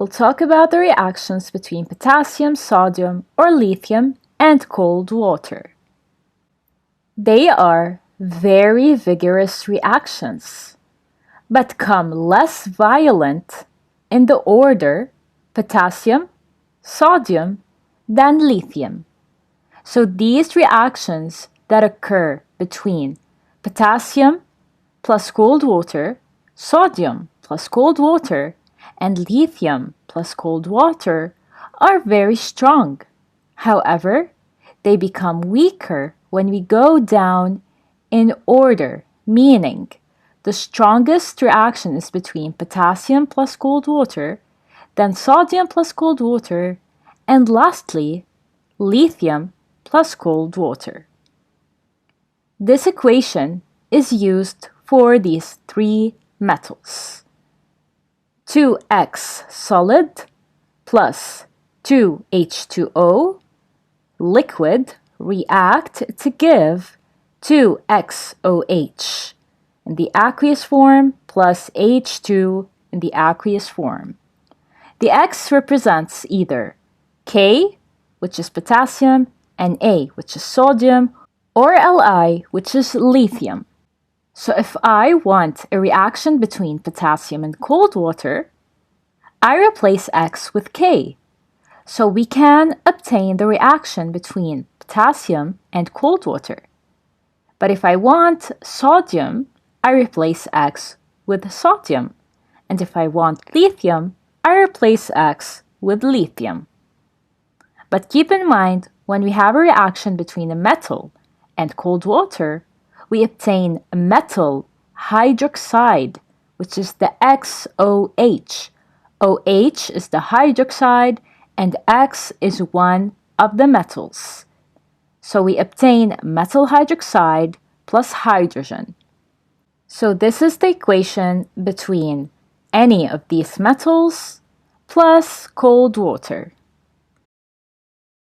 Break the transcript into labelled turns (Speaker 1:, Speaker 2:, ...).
Speaker 1: We'll talk about the reactions between potassium, sodium, or lithium and cold water. They are very vigorous reactions, but come less violent in the order potassium, sodium, than lithium. So these reactions that occur between potassium plus cold water, sodium plus cold water, and lithium plus cold water are very strong. However, they become weaker when we go down in order, meaning the strongest reaction is between potassium plus cold water, then sodium plus cold water, and lastly, lithium plus cold water. This equation is used for these three metals. 2x solid plus 2H2O liquid react to give 2XOH in the aqueous form plus H2 in the aqueous form. The X represents either K, which is potassium, and A, which is sodium, or Li, which is lithium. So if I want a reaction between potassium and cold water, I replace X with K. So we can obtain the reaction between potassium and cold water. But if I want sodium, I replace X with sodium. And if I want lithium, I replace X with lithium. But keep in mind, when we have a reaction between a metal and cold water, we obtain a metal hydroxide, which is the XOH. OH is the hydroxide, and X is one of the metals. So we obtain metal hydroxide plus hydrogen. So this is the equation between any of these metals plus cold water.